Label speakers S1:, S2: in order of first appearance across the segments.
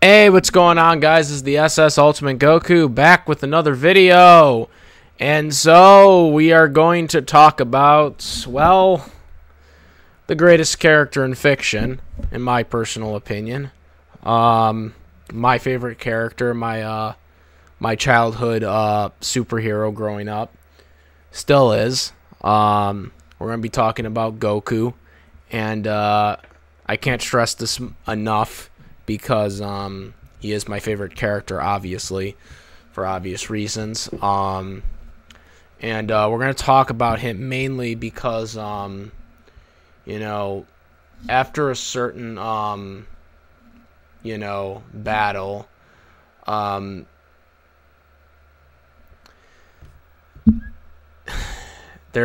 S1: Hey, what's going on, guys? This is the SS Ultimate Goku back with another video. And so we are going to talk about, well, the greatest character in fiction, in my personal opinion. My favorite character, my childhood superhero growing up, still is. We're going to be talking about Goku, and I can't stress this enough because he is my favorite character, obviously, for obvious reasons. And we're going to talk about him mainly because, you know, after a certain, you know, battle, there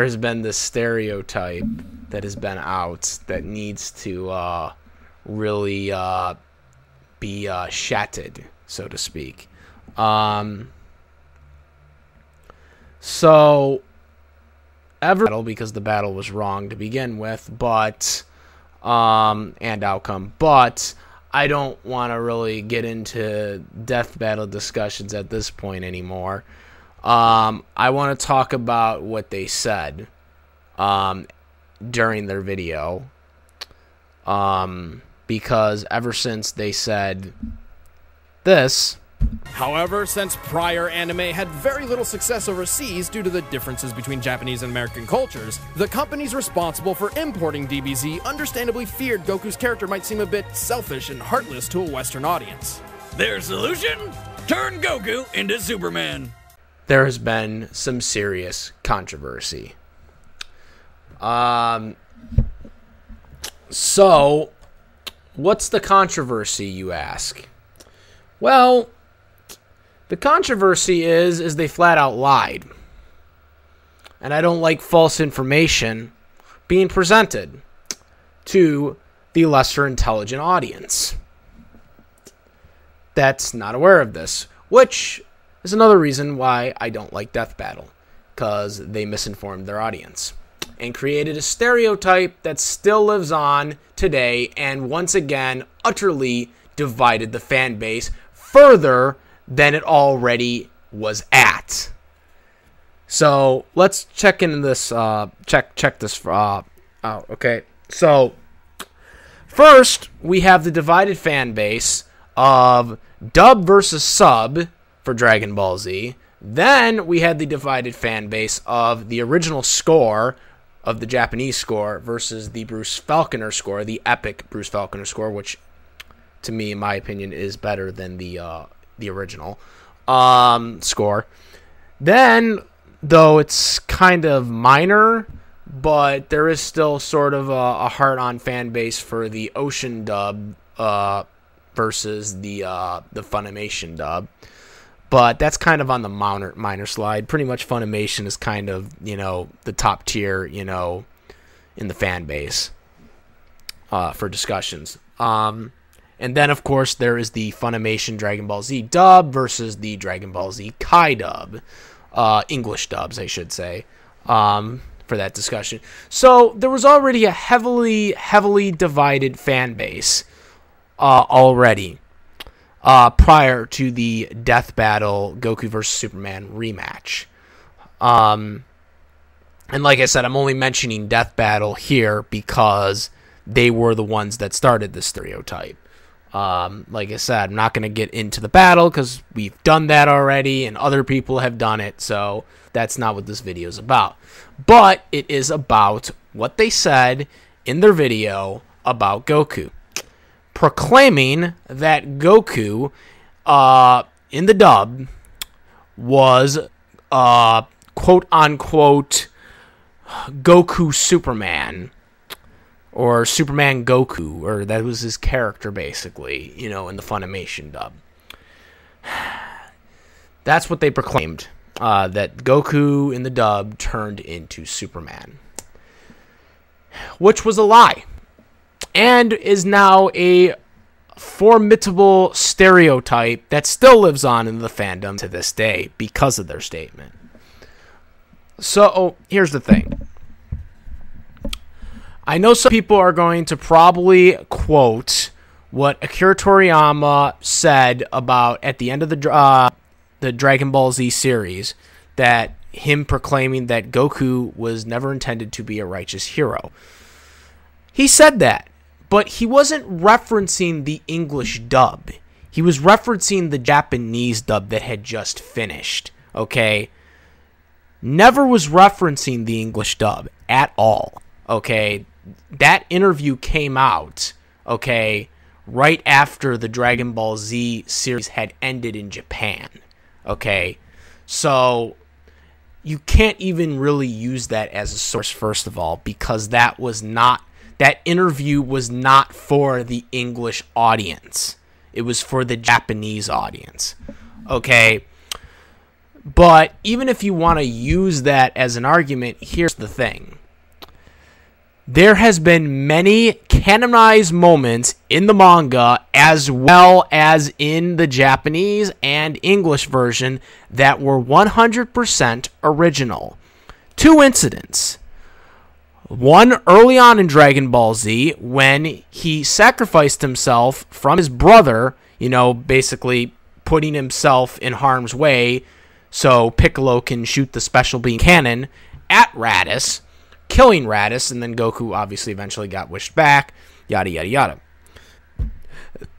S1: has been this stereotype that has been out that needs to really be shattered, so to speak. So because the battle was wrong to begin with, but and outcome, but I don't want to really get into death battle discussions at this point anymore. I want to talk about what they said during their video. Because ever since they said this.
S2: However, since prior anime had very little success overseas due to the differences between Japanese and American cultures, the companies responsible for importing DBZ understandably feared Goku's character might seem a bit selfish and heartless to a Western audience.
S3: Their solution? Turn Goku into Superman.
S1: There has been some serious controversy. So, what's the controversy, you ask? Well, the controversy is they flat out lied. And I don't like false information being presented to the lesser intelligent audience that's not aware of this, which is another reason why I don't like Death Battle, because they misinformed their audience and created a stereotype that still lives on today and once again utterly divided the fan base further than it already was at. So let's check into this, check this out, okay? So first, we have the divided fan base of dub versus sub for Dragon Ball Z. Then we had the divided fan base of the original score of the Japanese score versus the Bruce Falconer score, the epic Bruce Falconer score, which to me, in my opinion, is better than the original score. Then, though it's kind of minor, but there is still sort of a hard-on fan base for the Ocean dub versus the Funimation dub. But that's kind of on the minor slide. Pretty much Funimation is kind of, you know, the top tier, you know, in the fan base for discussions. And then, of course, there is the Funimation Dragon Ball Z dub versus the Dragon Ball Z Kai dub. English dubs, I should say, for that discussion. So there was already a heavily divided fan base already. Prior to the Death Battle Goku vs. Superman rematch. And like I said, I'm only mentioning Death Battle here because they were the ones that started this stereotype. Like I said, I'm not going to get into the battle because we've done that already and other people have done it, so that's not what this video is about. But it is about what they said in their video about Goku, proclaiming that Goku, in the dub, was, quote-unquote, Goku Superman, or Superman Goku, or that was his character, basically, you know, in the Funimation dub. That's what they proclaimed, that Goku in the dub turned into Superman, which was a lie. And is now a formidable stereotype that still lives on in the fandom to this day because of their statement. So, here's the thing. I know some people are going to probably quote what Akira Toriyama said about at the end of the Dragon Ball Z series, that him proclaiming that Goku was never intended to be a righteous hero. He said that, but he wasn't referencing the English dub. He was referencing the Japanese dub that had just finished, okay? Never was referencing the English dub at all, okay? That interview came out, okay, right after the Dragon Ball Z series had ended in Japan, okay? So you can't even really use that as a source, first of all, because that interview was not for the English audience. It was for the Japanese audience, okay? But even if you want to use that as an argument, here's the thing. There has been many canonized moments in the manga as well as in the Japanese and English version that were 100% original. 2 incidents. One early on in Dragon Ball Z when he sacrificed himself from his brother, basically putting himself in harm's way so Piccolo can shoot the special beam cannon at Raditz, killing Raditz, and then Goku obviously eventually got wished back, yada yada yada.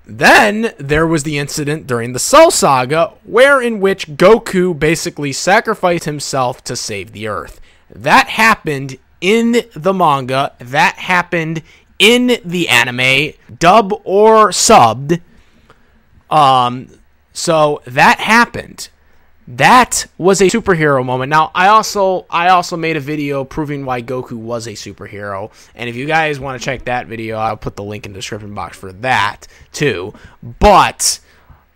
S1: Then there was the incident during the Cell Saga in which Goku basically sacrificed himself to save the Earth. That happened in the manga, that happened in the anime, dub or subbed. So that happened. That was a superhero moment. Now, I also made a video proving why Goku was a superhero, and if you guys want to check that video, I'll put the link in the description box for that too. But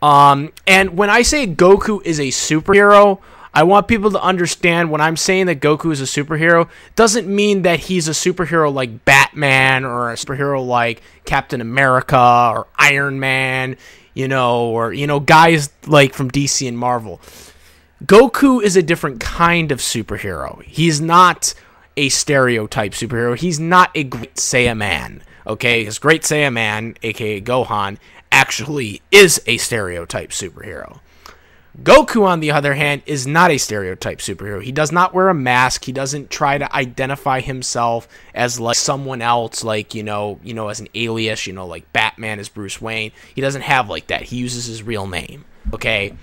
S1: and when I say Goku is a superhero, I want people to understand when I'm saying that Goku is a superhero, doesn't mean that he's a superhero like Batman or a superhero like Captain America or Iron Man, or guys like from DC and Marvel. Goku is a different kind of superhero. He's not a stereotype superhero. He's not a Great Saiyaman, okay? Because Great Saiyaman, aka Gohan, actually is a stereotype superhero. Goku, on the other hand, is not a stereotype superhero. He does not wear a mask. He doesn't try to identify himself as like someone else, like, as an alias, like Batman is Bruce Wayne. He doesn't have like that. He uses his real name, okay?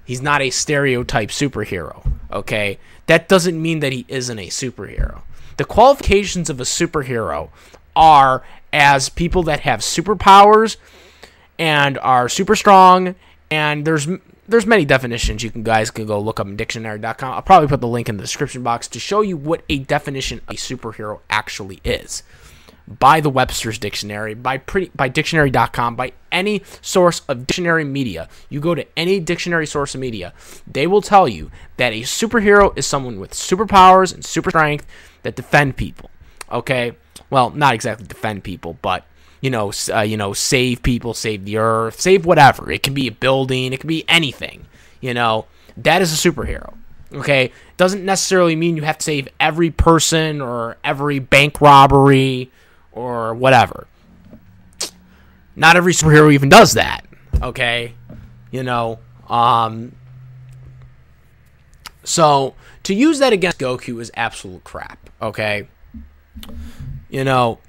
S1: He's not a stereotype superhero, okay? That doesn't mean that he isn't a superhero. The qualifications of a superhero are as people that have superpowers and are super strong, and there's many definitions you guys can go look up in dictionary.com. I'll probably put the link in the description box to show you what a definition of a superhero actually is. By the Webster's Dictionary, by dictionary.com, by any source of dictionary media. You go to any dictionary source of media, they will tell you that a superhero is someone with superpowers and super strength that defend people. Okay? Well, not exactly defend people, but save people, save the earth, save whatever. It can be a building, it can be anything. That is a superhero. Okay? Doesn't necessarily mean you have to save every person or every bank robbery or whatever. Not every superhero even does that. Okay? So to use that against Goku is absolute crap. Okay?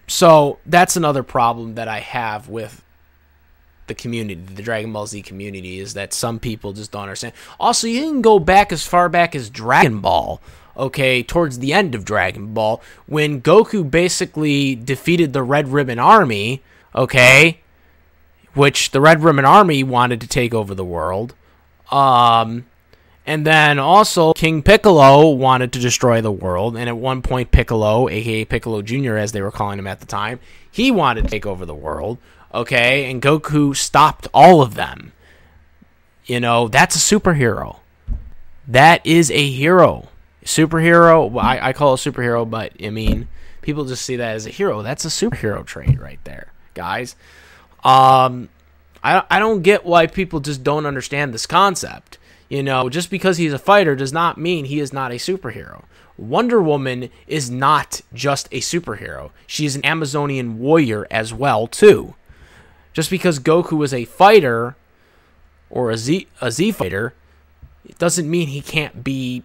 S1: So that's another problem that I have with the community, the Dragon Ball Z community, is that some people just don't understand. Also, you can go back as far back as Dragon Ball, okay, towards the end of Dragon Ball, when Goku basically defeated the Red Ribbon Army, okay, which the Red Ribbon Army wanted to take over the world. And then also King Piccolo wanted to destroy the world, and at one point Piccolo, aka Piccolo Jr. as they were calling him at the time, he wanted to take over the world, okay, and Goku stopped all of them. That's a superhero. That is a hero. Superhero, well, I call it a superhero, but I mean, people just see that as a hero. That's a superhero trait right there, guys. I don't get why people just don't understand this concept. Just because he's a fighter does not mean he is not a superhero. Wonder Woman is not just a superhero. She is an Amazonian warrior as well, too. Just because Goku is a fighter or a Z fighter, it doesn't mean he can't be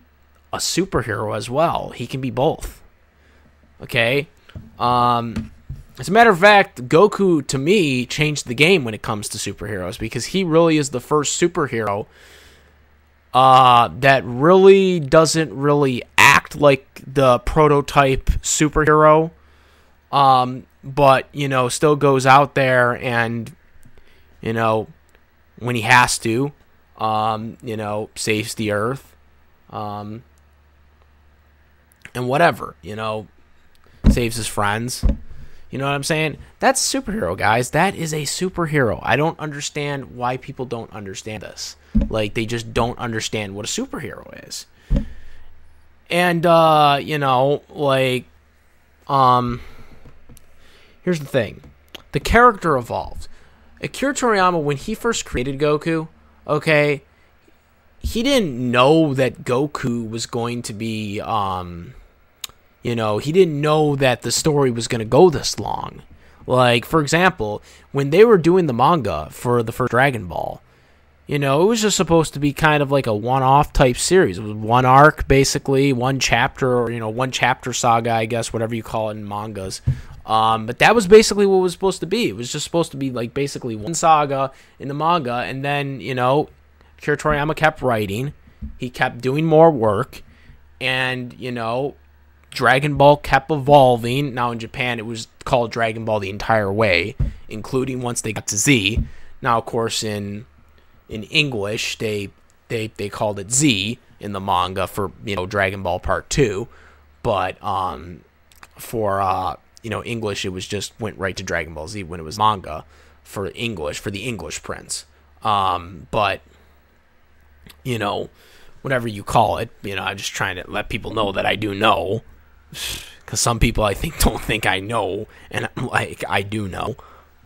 S1: a superhero as well. He can be both. Okay? As a matter of fact, Goku, to me, changed the game when it comes to superheroes, because he really is the first superhero that really doesn't really act like the prototype superhero, but, you know, still goes out there and, you know, when he has to, you know, saves the Earth, and whatever, you know, saves his friends. You know what I'm saying? That's a superhero, guys. That is a superhero. I don't understand why people don't understand this. Like, they just don't understand what a superhero is. And, you know, like, here's the thing. The character evolved. Akira Toriyama, when he first created Goku, okay, he didn't know that Goku was going to be, you know, he didn't know that the story was going to go this long. Like, for example, when they were doing the manga for the first Dragon Ball, you know, it was just supposed to be kind of like a one-off type series. It was one arc, basically, one chapter, or, you know, one chapter saga, I guess, whatever you call it in mangas. But that was basically what it was supposed to be. It was just supposed to be, like, basically one saga in the manga, and then, you know, Akira Toriyama kept writing. He kept doing more work, and, you know, Dragon Ball kept evolving. Now in Japan, it was called Dragon Ball the entire way, including once they got to Z. Now, of course, in English, they called it Z in the manga for, you know, Dragon Ball Part 2. But for you know, English, it was just went right to Dragon Ball Z when it was manga for English, for the English prints. But, you know, whatever you call it, you know, I'm just trying to let people know that I do know. Because some people, I think, don't think I know, and I'm like, I do know.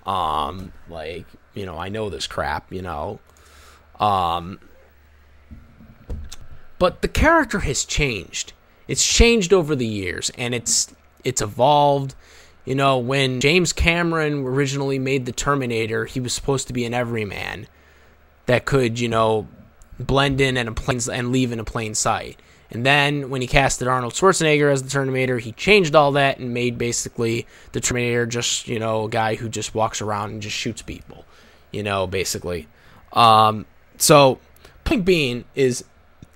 S1: Like, you know, I know this crap, you know. But the character has changed. It's changed over the years, and it's evolved. You know, when James Cameron originally made the Terminator, he was supposed to be an everyman that could, you know, blend in and leave in a plain sight. And then, when he casted Arnold Schwarzenegger as the Terminator, he changed all that and made basically the Terminator just, you know, a guy who just walks around and just shoots people, you know, basically. So, point being is,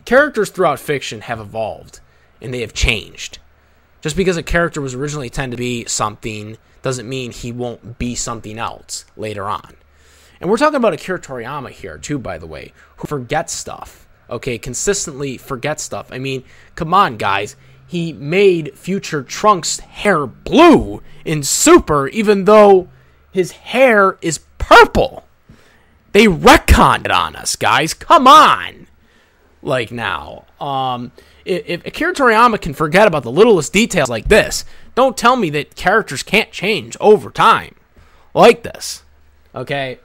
S1: characters throughout fiction have evolved, and they have changed. Just because a character was originally intended to be something doesn't mean he won't be something else later on. And we're talking about Akira Toriyama here, too, by the way, who forgets stuff. Okay, consistently forget stuff. I mean, come on, guys. He made future Trunks' hair blue in Super, even though his hair is purple. They retconned it on us, guys. Come on. Like, now. If Akira Toriyama can forget about the littlest details like this, don't tell me that characters can't change over time. Like this. Okay?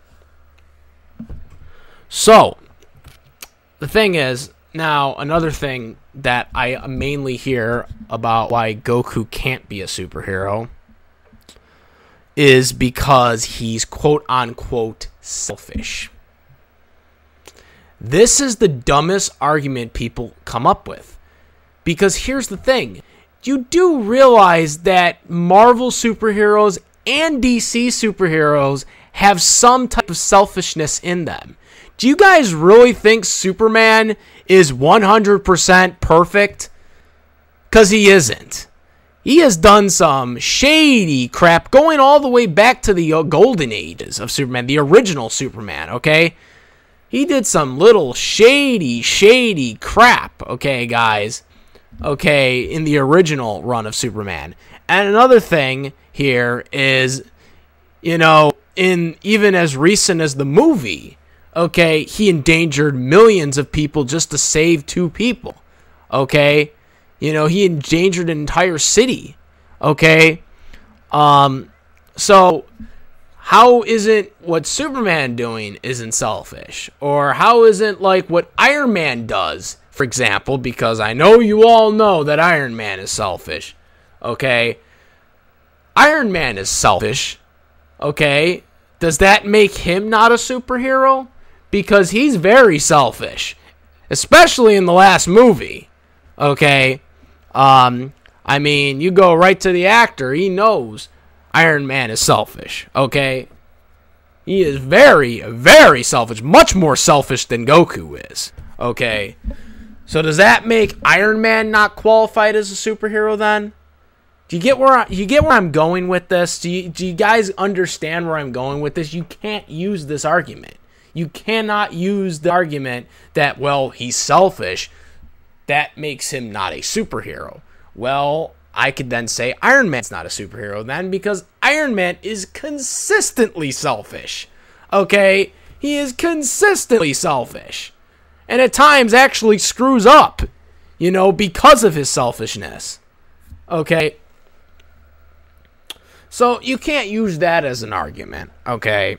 S1: So, the thing is, now, another thing that I mainly hear about why Goku can't be a superhero is because he's quote-unquote selfish. This is the dumbest argument people come up with. Because here's the thing. You do realize that Marvel superheroes and DC superheroes have some type of selfishness in them. Do you guys really think Superman is 100% perfect? Because he isn't. He has done some shady crap going all the way back to the golden ages of Superman, the original Superman, okay? He did some little shady crap, okay, guys? Okay, in the original run of Superman. And another thing here is, you know, even as recent as the movie, okay, he endangered millions of people just to save 2 people, okay? You know, he endangered an entire city, okay? So, how isn't what Superman doing isn't selfish? Or how isn't, like, what Iron Man does, for example, because I know you all know that Iron Man is selfish, okay? Iron Man is selfish, okay? does that make him not a superhero? Because he's very selfish, especially in the last movie. Okay? I mean, you go right to the actor. He knows Iron Man is selfish. Okay? He is very, very selfish. Much more selfish than Goku is. Okay? So does that make Iron Man not qualified as a superhero then? Do you get where I'm going with this? Do you guys understand where I'm going with this? You can't use this argument. You cannot use the argument that, well, he's selfish. That makes him not a superhero. Well, I could then say Iron Man's not a superhero then because Iron Man is consistently selfish. Okay? He is consistently selfish. And at times actually screws up, because of his selfishness. Okay? So you can't use that as an argument, okay?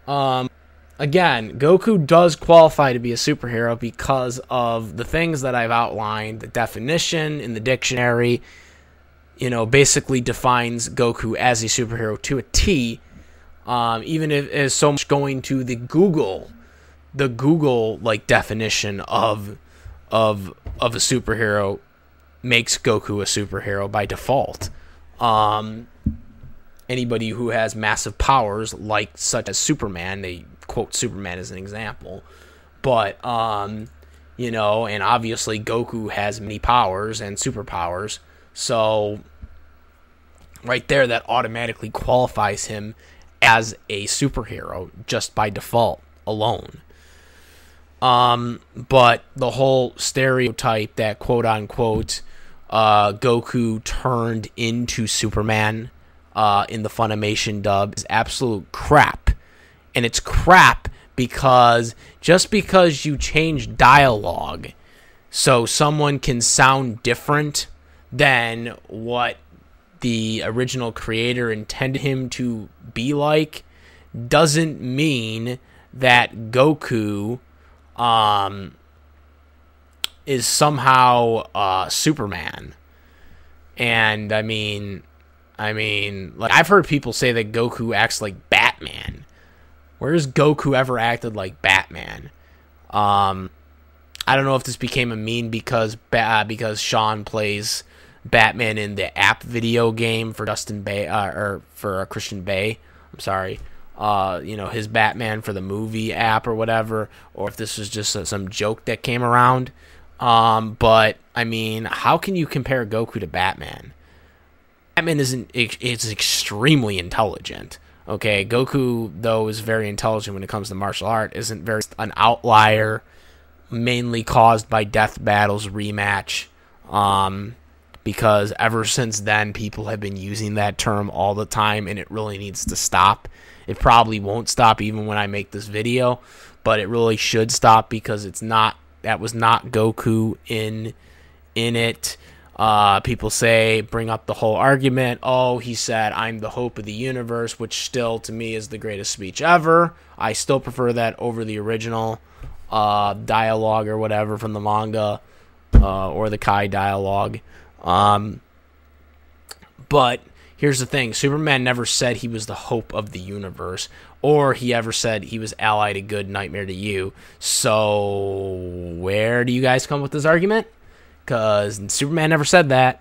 S1: Again, Goku does qualify to be a superhero because of the things that I've outlined. The definition in the dictionary, basically defines Goku as a superhero to a T. Even if it's so much going to the Google definition of a superhero makes Goku a superhero by default. Anybody who has massive powers, such as Superman, they quote Superman as an example, but and obviously Goku has many powers and superpowers, so right there that automatically qualifies him as a superhero just by default alone. But the whole stereotype that quote unquote Goku turned into Superman in the Funimation dub is absolute crap. And it's crap because just because you change dialogue so someone can sound different than what the original creator intended him to be like doesn't mean that Goku is somehow Superman. And I mean, I've heard people say that Goku acts like Batman. Where's Goku ever acted like Batman? I don't know if this became a meme because Sean plays Batman in the app video game for Justin Bay or for Christian Bay. I'm sorry. His Batman for the movie app or whatever, or if this was just some joke that came around. But I mean, how can you compare Goku to Batman? Batman is extremely intelligent. Okay, Goku, though, is very intelligent when it comes to martial art, isn't very an outlier, mainly caused by Death Battle's rematch, because ever since then, people have been using that term all the time, and it really needs to stop. It probably won't stop even when I make this video, but it really should stop because that was not Goku in it. People bring up the whole argument, he said, "I'm the hope of the universe," which still, to me, is the greatest speech ever. I still prefer that over the original dialogue or whatever from the manga, or the Kai dialogue. But here's the thing. Superman never said he was the hope of the universe, or he ever said he was ally to good, nightmare to you. So where do you guys come with this argument? Because Superman never said that.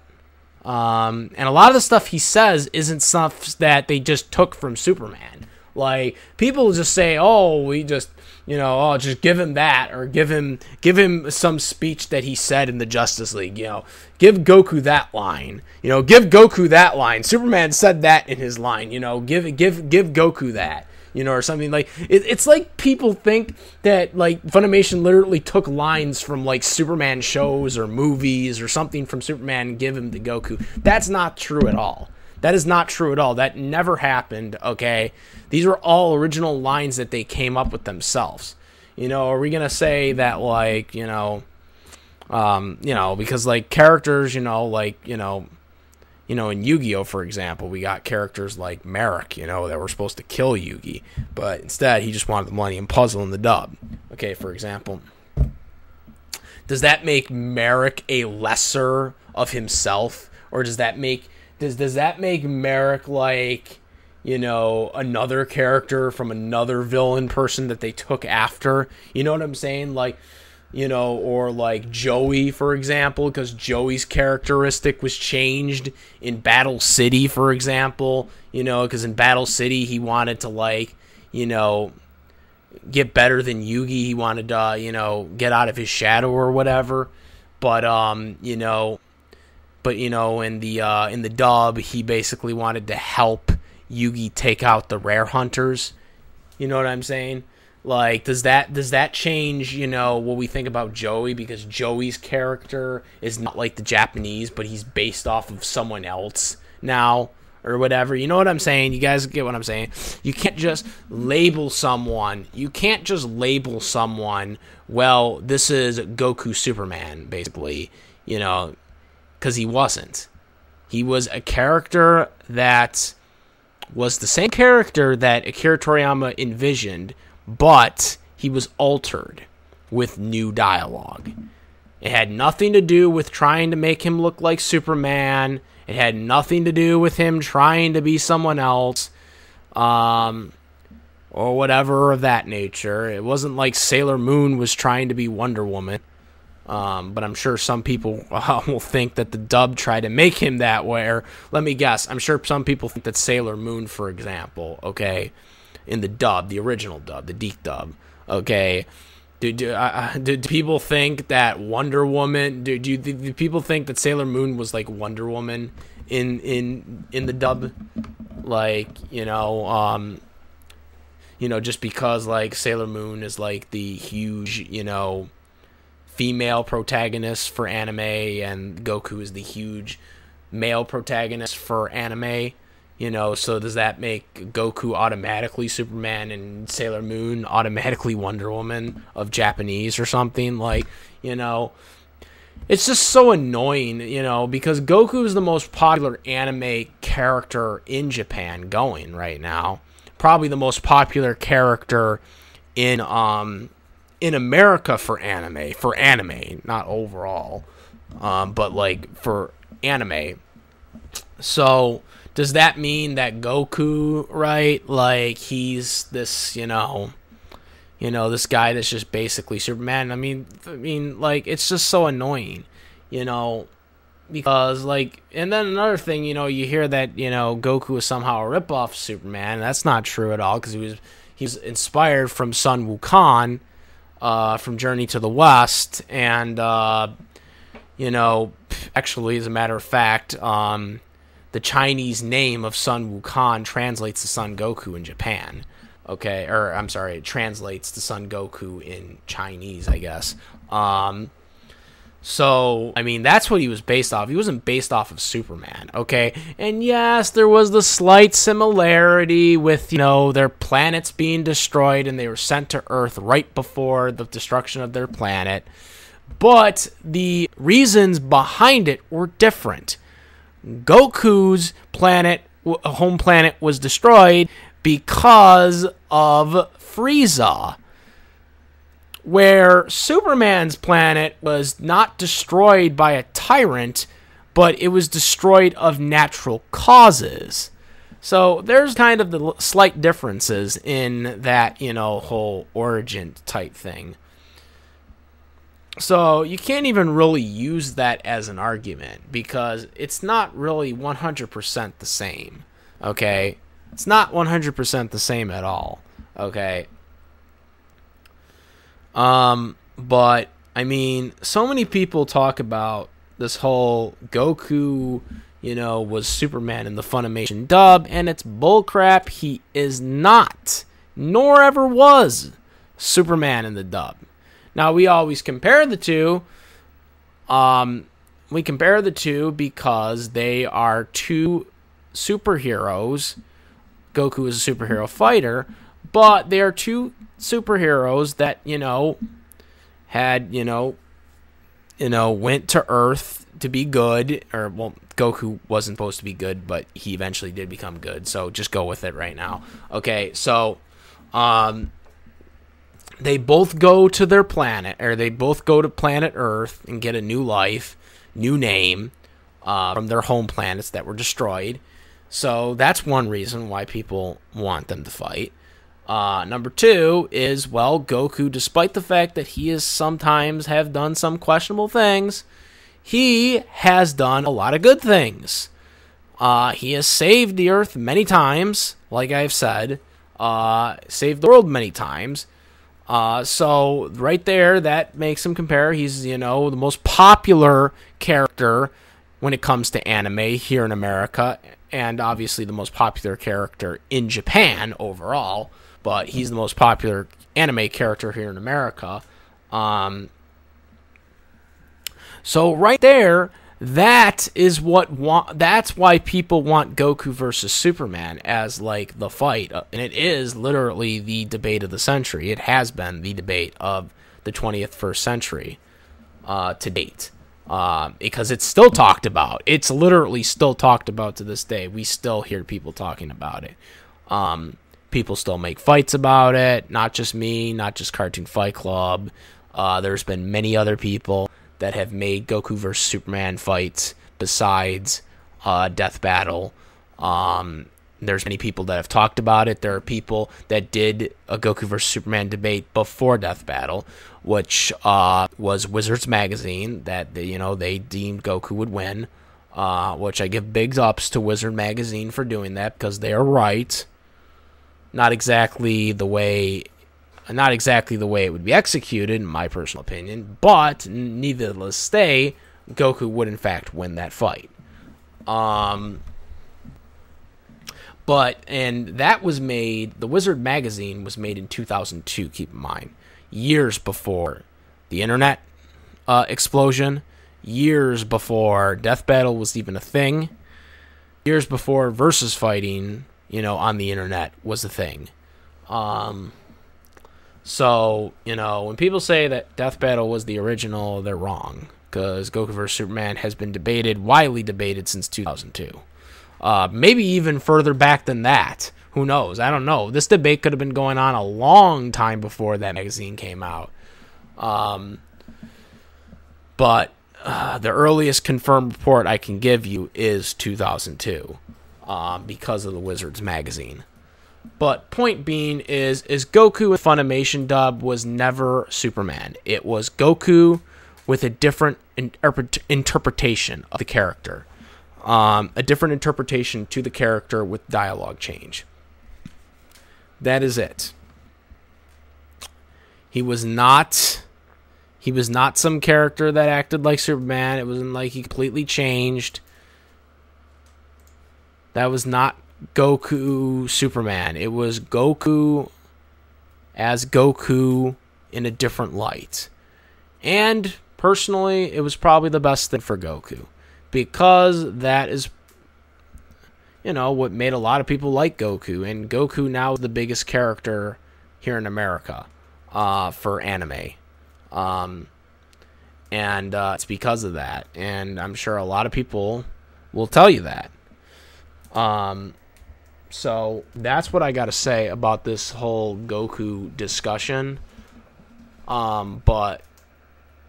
S1: And a lot of the stuff he says isn't stuff that they just took from Superman. Like, people just say, we just, just give him that, or give him some speech that he said in the Justice League, give Goku that line, give Goku that line. Superman said that in his line, give Goku that. Or something like it's like people think that like Funimation literally took lines from like Superman shows or movies or something from Superman and give him to Goku. That's not true at all. That is not true at all. That never happened. Okay, these were all original lines that they came up with themselves. Are we gonna say that like because like characters, in Yu-Gi-Oh, for example, we got characters like Merrick, that were supposed to kill Yugi, but instead he just wanted the Millennium Puzzle in the dub. Okay, for example. Does that make Merrick a lesser of himself? Or does that make Merrick like, another character from another villain person that they took after. You know what I'm saying? Like, or like Joey, for example, because Joey's characteristic was changed in Battle City, for example, because in Battle City he wanted to, like, get better than Yugi. He wanted to, get out of his shadow or whatever. But, in the dub, he basically wanted to help Yugi take out the rare hunters. You know what I'm saying? Like, does that change, what we think about Joey? Because Joey's character is not like the Japanese, but he's based off of someone else now, or whatever. You know what I'm saying? You guys get what I'm saying? You can't just label someone. Well, this is Goku Superman, basically, because he wasn't. He was a character that was the same character that Akira Toriyama envisioned, but he was altered with new dialogue. It had nothing to do with trying to make him look like Superman. It had nothing to do with him trying to be someone else, or whatever of that nature. It wasn't like Sailor Moon was trying to be Wonder Woman. But I'm sure some people will think that the dub tried to make him that way. Or let me guess, I'm sure some people think that Sailor Moon, for example, okay, in the dub, the original dub, the Deke dub, okay, do people think that Wonder Woman? Do people think that Sailor Moon was like Wonder Woman in the dub? Like, just because like Sailor Moon is like the huge, female protagonist for anime, and Goku is the huge male protagonist for anime, so does that make Goku automatically Superman and Sailor Moon automatically Wonder Woman of Japanese or something? Like, it's just so annoying, because Goku is the most popular anime character in Japan going right now. Probably the most popular character in America for anime, not overall, but like for anime. So does that mean that Goku, right? Like, he's this, this guy that's just basically Superman? I mean, like, it's just so annoying, because, like, and then another thing, you hear that, Goku is somehow a ripoff of Superman. That's not true at all, because he's inspired from Sun Wukong, from Journey to the West, and, actually, as a matter of fact, the Chinese name of Sun Wukong translates to Son Goku in Japan. Okay, or I'm sorry, it translates to Son Goku in Chinese, I guess. So, I mean, that's what he was based off. He wasn't based off of Superman, okay? And yes, there was the slight similarity with, their planets being destroyed and they were sent to Earth right before the destruction of their planet. But the reasons behind it were different. Goku's planet, home planet, was destroyed because of Frieza, where Superman's planet was not destroyed by a tyrant, but it was destroyed of natural causes. So there's kind of the slight differences in that, whole origin type thing. So you can't even really use that as an argument, because it's not really 100% the same, okay? It's not 100% the same at all, okay? But, I mean, so many people talk about this whole Goku, was Superman in the Funimation dub, and it's bullcrap. He is not, nor ever was, Superman in the dub. Now, we always compare the two. We compare the two because they are two superheroes. Goku is a superhero fighter, but they are two superheroes that, had, went to Earth to be good. Or, well, Goku wasn't supposed to be good, but he eventually did become good. So just go with it right now. Okay, so, they both go to their planet, or they both go to planet Earth and get a new life, new name, from their home planets that were destroyed. So that's one reason why people want them to fight. Number two is, well, Goku, despite the fact that he is sometimes have done some questionable things, he has done a lot of good things. He has saved the Earth many times, like I've said, saved the world many times. So right there, that makes him compare. He's, the most popular character when it comes to anime here in America, and obviously the most popular character in Japan overall, but he's the most popular anime character here in America. So right there, that's why people want Goku versus Superman as like the fight, and it is literally the debate of the century. It has been the debate of the 21st century to date, because it's still talked about. It's literally still talked about to this day. We still hear people talking about it. People still make fights about it. Not just me, not just Cartoon Fight Club. There's been many other people that have made Goku vs. Superman fights besides Death Battle. There's many people that have talked about it. There are people that did a Goku vs. Superman debate before Death Battle, which was Wizards Magazine, that they deemed Goku would win, which I give big ups to Wizard Magazine for doing that, because they are right. Not exactly the way it would be executed, in my personal opinion, but nevertheless, Goku would in fact win that fight. And that was made, the Wizard Magazine was made in 2002, keep in mind, years before the internet explosion, years before Death Battle was even a thing, years before versus fighting, on the internet was a thing. So, when people say that Death Battle was the original, they're wrong, because Goku vs. Superman has been widely debated since 2002. Maybe even further back than that. Who knows? I don't know. This debate could have been going on a long time before that magazine came out. But the earliest confirmed report I can give you is 2002, because of the Wizards Magazine. But point being is Goku with Funimation dub was never Superman. It was Goku with a different interpretation of the character. A different interpretation to the character with dialogue change. That is it. He was not some character that acted like Superman. It wasn't like he completely changed. That was not Goku Superman. It was Goku as Goku in a different light. And personally, it was probably the best thing for Goku, because that is what made a lot of people like Goku, and Goku now is the biggest character here in America for anime. And it's because of that, and I'm sure a lot of people will tell you that. So that's what I got to say about this whole Goku discussion. But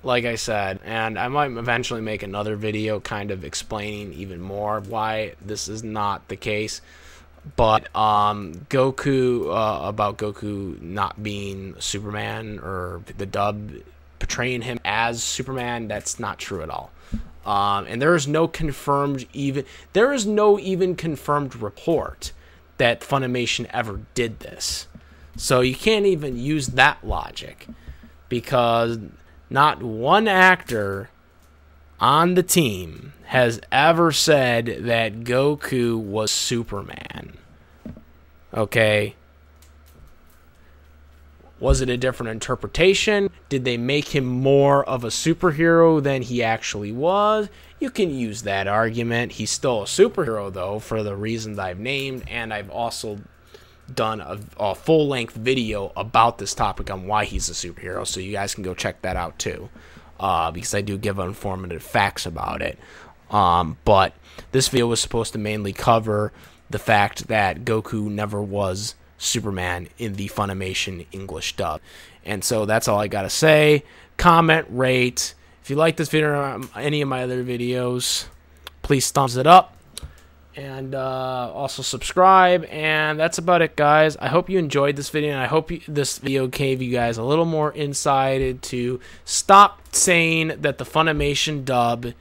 S1: like I said, and I might eventually make another video kind of explaining even more why this is not the case. But Goku, about Goku not being Superman, or the dub portraying him as Superman, that's not true at all. And there is no even confirmed report that Funimation ever did this. So you can't even use that logic, because not one actor on the team has ever said that Goku was Superman. Okay? Was it a different interpretation? Did they make him more of a superhero than he actually was? You can use that argument. He's still a superhero, though, for the reasons I've named, and I've also done a full-length video about this topic on why he's a superhero, so you guys can go check that out, too, because I do give informative facts about it. But this video was supposed to mainly cover the fact that Goku never was Superman in the Funimation English dub. And so that's all I gotta say. Comment, rate. If you like this video or any of my other videos, please thumbs it up. and also subscribe. And that's about it, guys. I hope you enjoyed this video, and I hope this video gave you guys a little more insight to stop saying that the Funimation dub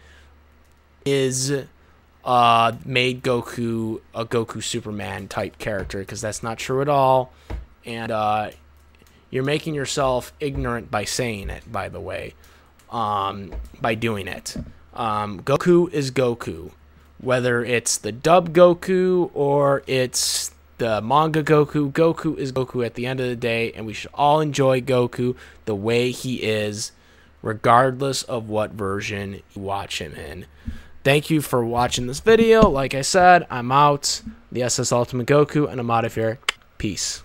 S1: is made Goku a Goku Superman type character, because that's not true at all. And you're making yourself ignorant by saying it, by the way, by doing it. Goku is Goku. Whether it's the dub Goku or it's the manga Goku, Goku is Goku at the end of the day, and we should all enjoy Goku the way he is, regardless of what version you watch him in. Thank you for watching this video. Like I said, I'm out. The SS Ultimate Goku, and I'm out of here. Peace.